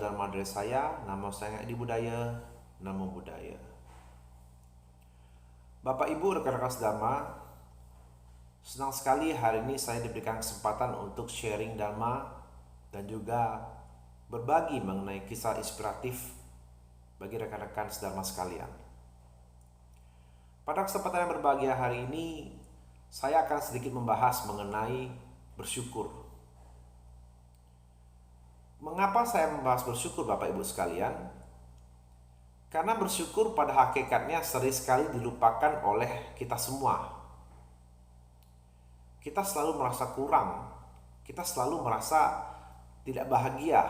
Dharma dari saya. Namo Sang Adi Budaya, Namo Buddhaya. Bapak Ibu rekan-rekan sedharma, senang sekali hari ini saya diberikan kesempatan untuk sharing Dharma dan juga berbagi mengenai kisah inspiratif bagi rekan-rekan sedharma sekalian. Pada kesempatan yang berbahagia hari ini, saya akan sedikit membahas mengenai bersyukur. Mengapa saya membahas bersyukur Bapak Ibu sekalian? Karena bersyukur pada hakikatnya sering sekali dilupakan oleh kita semua. Kita selalu merasa kurang, kita selalu merasa tidak bahagia,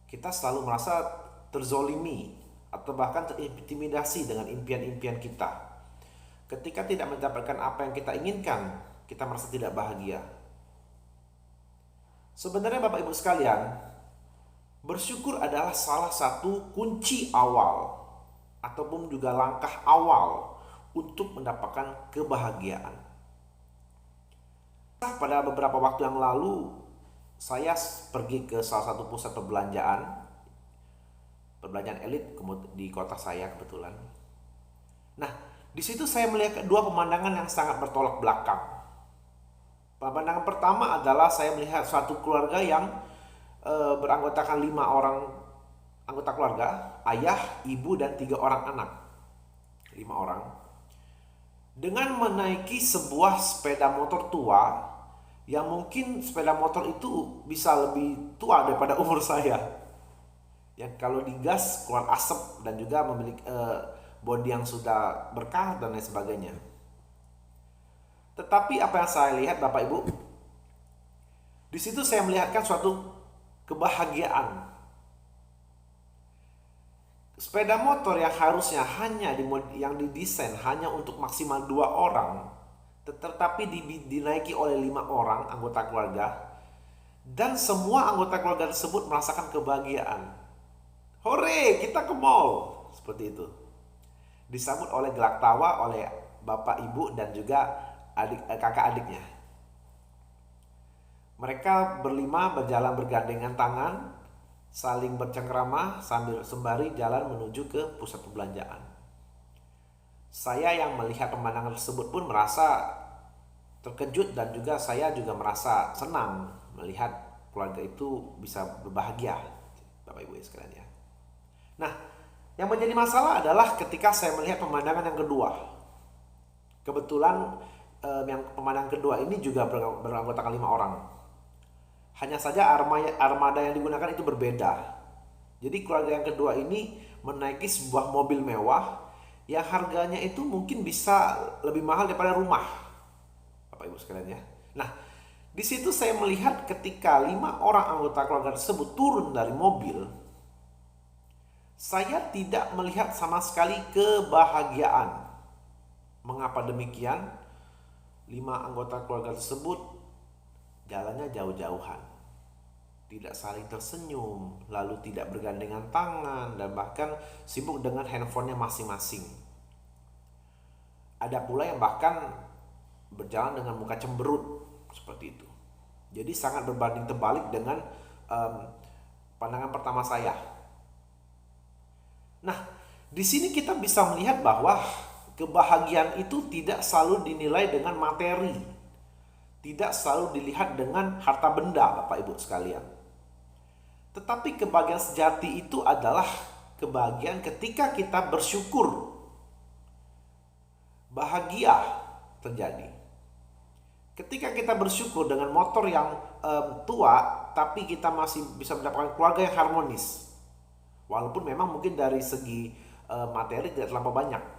kita selalu merasa terzolimi atau bahkan terintimidasi dengan impian-impian kita. Ketika tidak mendapatkan apa yang kita inginkan, kita merasa tidak bahagia. Sebenarnya Bapak Ibu sekalian, bersyukur adalah salah satu kunci awal ataupun juga langkah awal untuk mendapatkan kebahagiaan. Pada beberapa waktu yang lalu, saya pergi ke salah satu pusat perbelanjaan elit di kota saya kebetulan. Nah, di situ saya melihat dua pemandangan yang sangat bertolak belakang. Pemandangan pertama adalah saya melihat suatu keluarga yang beranggotakan 5 orang anggota keluarga, ayah, ibu, dan 3 orang anak. 5 orang. Dengan menaiki sebuah sepeda motor tua, yang mungkin sepeda motor itu bisa lebih tua daripada umur saya. Yang kalau digas keluar asap dan juga memiliki bodi yang sudah berkarat dan lain sebagainya. Tetapi apa yang saya lihat Bapak Ibu, di situ saya melihatkan suatu kebahagiaan. Sepeda motor yang harusnya yang didesain hanya untuk maksimal 2 orang, tetapi dinaiki oleh 5 orang anggota keluarga, dan semua anggota keluarga tersebut merasakan kebahagiaan. Hore, kita ke mall, seperti itu. Disambut oleh gelak tawa oleh bapak ibu dan juga kakak adiknya. Mereka berlima berjalan bergandengan tangan, saling bercengkrama sembari jalan menuju ke pusat perbelanjaan. Saya yang melihat pemandangan tersebut pun merasa terkejut dan juga saya juga merasa senang melihat keluarga itu bisa berbahagia, Bapak Ibu sekalian ya. Nah, yang menjadi masalah adalah ketika saya melihat pemandangan yang kedua. Kebetulan yang pemandangan kedua ini juga beranggotakan 5 orang. Hanya saja armada yang digunakan itu berbeda. Jadi keluarga yang kedua ini menaiki sebuah mobil mewah yang harganya itu mungkin bisa lebih mahal daripada rumah, Bapak Ibu sekalian ya. Nah, di situ saya melihat ketika 5 orang anggota keluarga tersebut turun dari mobil, saya tidak melihat sama sekali kebahagiaan. Mengapa demikian? 5 anggota keluarga tersebut jalannya jauh-jauhan, tidak saling tersenyum, lalu tidak bergandengan tangan, dan bahkan sibuk dengan handphonenya masing-masing. Ada pula yang bahkan berjalan dengan muka cemberut, seperti itu. Jadi sangat berbanding terbalik dengan pandangan pertama saya. Nah, di sini kita bisa melihat bahwa kebahagiaan itu tidak selalu dinilai dengan materi, tidak selalu dilihat dengan harta benda, Bapak Ibu sekalian. Tetapi kebahagiaan sejati itu adalah kebahagiaan ketika kita bersyukur. Bahagia terjadi ketika kita bersyukur dengan motor yang tua, tapi kita masih bisa mendapatkan keluarga yang harmonis. Walaupun memang mungkin dari segi materi tidak terlampau banyak.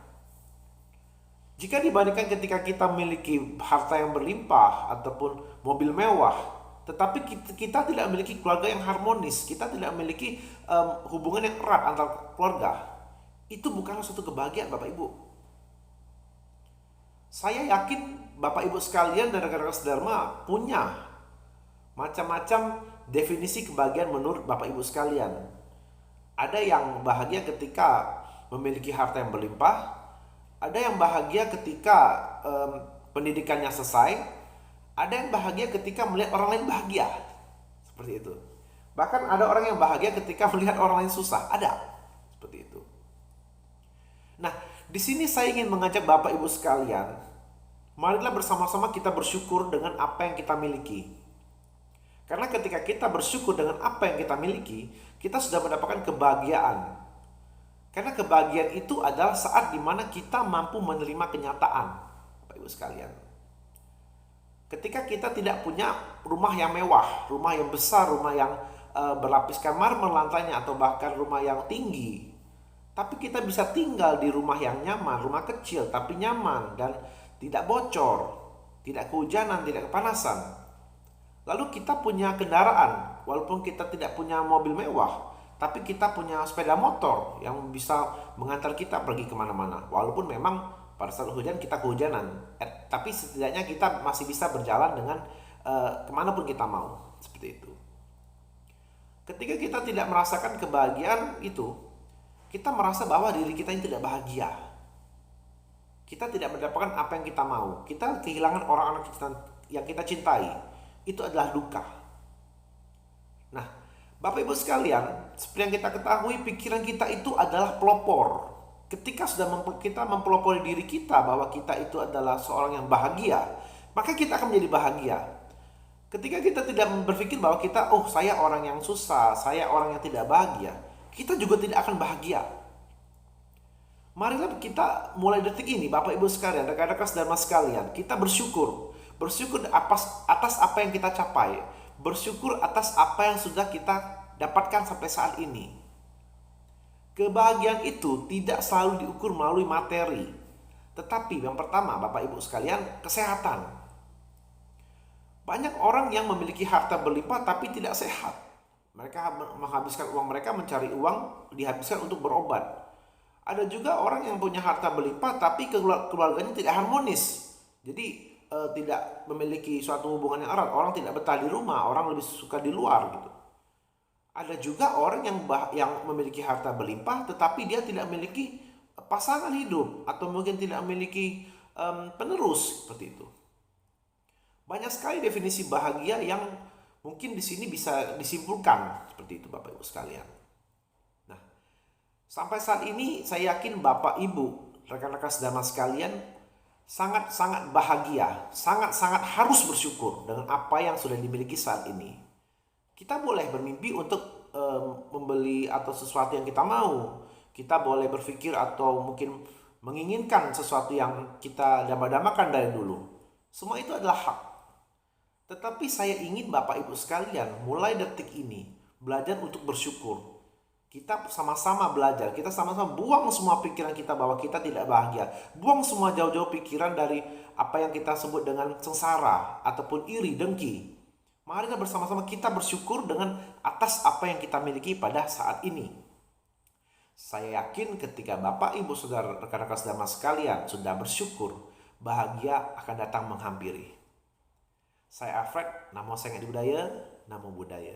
Jika dibandingkan ketika kita memiliki harta yang berlimpah ataupun mobil mewah, tetapi kita tidak memiliki keluarga yang harmonis, kita tidak memiliki hubungan yang erat antar keluarga, itu bukanlah suatu kebahagiaan Bapak Ibu. Saya yakin Bapak Ibu sekalian dan rekan-rekan sedharma punya macam-macam definisi kebahagiaan menurut Bapak Ibu sekalian. Ada yang bahagia ketika memiliki harta yang berlimpah, ada yang bahagia ketika pendidikannya selesai, ada yang bahagia ketika melihat orang lain bahagia. Seperti itu. Bahkan ada orang yang bahagia ketika melihat orang lain susah. Ada. Seperti itu. Nah, di sini saya ingin mengajak Bapak Ibu sekalian, marilah bersama-sama kita bersyukur dengan apa yang kita miliki. Karena ketika kita bersyukur dengan apa yang kita miliki, kita sudah mendapatkan kebahagiaan. Karena kebahagiaan itu adalah saat dimana kita mampu menerima kenyataan, Bapak Ibu sekalian. Ketika kita tidak punya rumah yang mewah, rumah yang besar, rumah yang berlapiskan marmer lantainya, atau bahkan rumah yang tinggi, tapi kita bisa tinggal di rumah yang nyaman, rumah kecil tapi nyaman dan tidak bocor, tidak kehujanan, tidak kepanasan. Lalu kita punya kendaraan, walaupun kita tidak punya mobil mewah, tapi kita punya sepeda motor yang bisa mengantar kita pergi kemana-mana. Walaupun memang pada saat hujan kita kehujanan, tapi setidaknya kita masih bisa berjalan dengan kemanapun kita mau. Seperti itu. Ketika kita tidak merasakan kebahagiaan itu, kita merasa bahwa diri kita ini tidak bahagia. Kita tidak mendapatkan apa yang kita mau. Kita kehilangan orang-orang yang kita cintai. Itu adalah duka. Nah, Bapak Ibu sekalian, seperti yang kita ketahui, pikiran kita itu adalah pelopor. Ketika sudah kita mempelopori diri kita bahwa kita itu adalah seorang yang bahagia, maka kita akan menjadi bahagia. Ketika kita tidak berpikir bahwa kita, oh saya orang yang susah, saya orang yang tidak bahagia, kita juga tidak akan bahagia. Marilah kita mulai detik ini, Bapak Ibu sekalian, rekan-rekan Dharma sekalian, kita bersyukur. Bersyukur atas apa yang kita capai. Bersyukur atas apa yang sudah kita dapatkan sampai saat ini. Kebahagiaan itu tidak selalu diukur melalui materi. Tetapi yang pertama, Bapak Ibu sekalian, kesehatan. Banyak orang yang memiliki harta berlimpah tapi tidak sehat. Mereka menghabiskan uang mereka, mencari uang, dihabiskan untuk berobat. Ada juga orang yang punya harta berlimpah tapi keluarganya tidak harmonis. Jadi tidak memiliki suatu hubungan yang erat. Orang tidak betah di rumah, orang lebih suka di luar gitu. Ada juga orang yang memiliki harta berlimpah tetapi dia tidak memiliki pasangan hidup atau mungkin tidak memiliki penerus, seperti itu. Banyak sekali definisi bahagia yang mungkin di sini bisa disimpulkan seperti itu, Bapak Ibu sekalian. Nah, sampai saat ini saya yakin Bapak Ibu, rekan-rekan sedama sekalian, sangat-sangat bahagia, sangat-sangat harus bersyukur dengan apa yang sudah dimiliki saat ini. Kita boleh bermimpi untuk membeli atau sesuatu yang kita mau. Kita boleh berpikir atau mungkin menginginkan sesuatu yang kita dambakan dari dulu. Semua itu adalah hak. Tetapi saya ingin Bapak Ibu sekalian mulai detik ini belajar untuk bersyukur. Kita sama-sama belajar, kita sama-sama buang semua pikiran kita bahwa kita tidak bahagia. Buang semua jauh-jauh pikiran dari apa yang kita sebut dengan sengsara ataupun iri, dengki. Mari bersama-sama kita bersyukur dengan atas apa yang kita miliki pada saat ini. Saya yakin ketika Bapak, Ibu, Saudara, rekan-rekan sedama sekalian sudah bersyukur, bahagia akan datang menghampiri. Saya Alfred, namo Sengit Budaya, namo Buddhaya.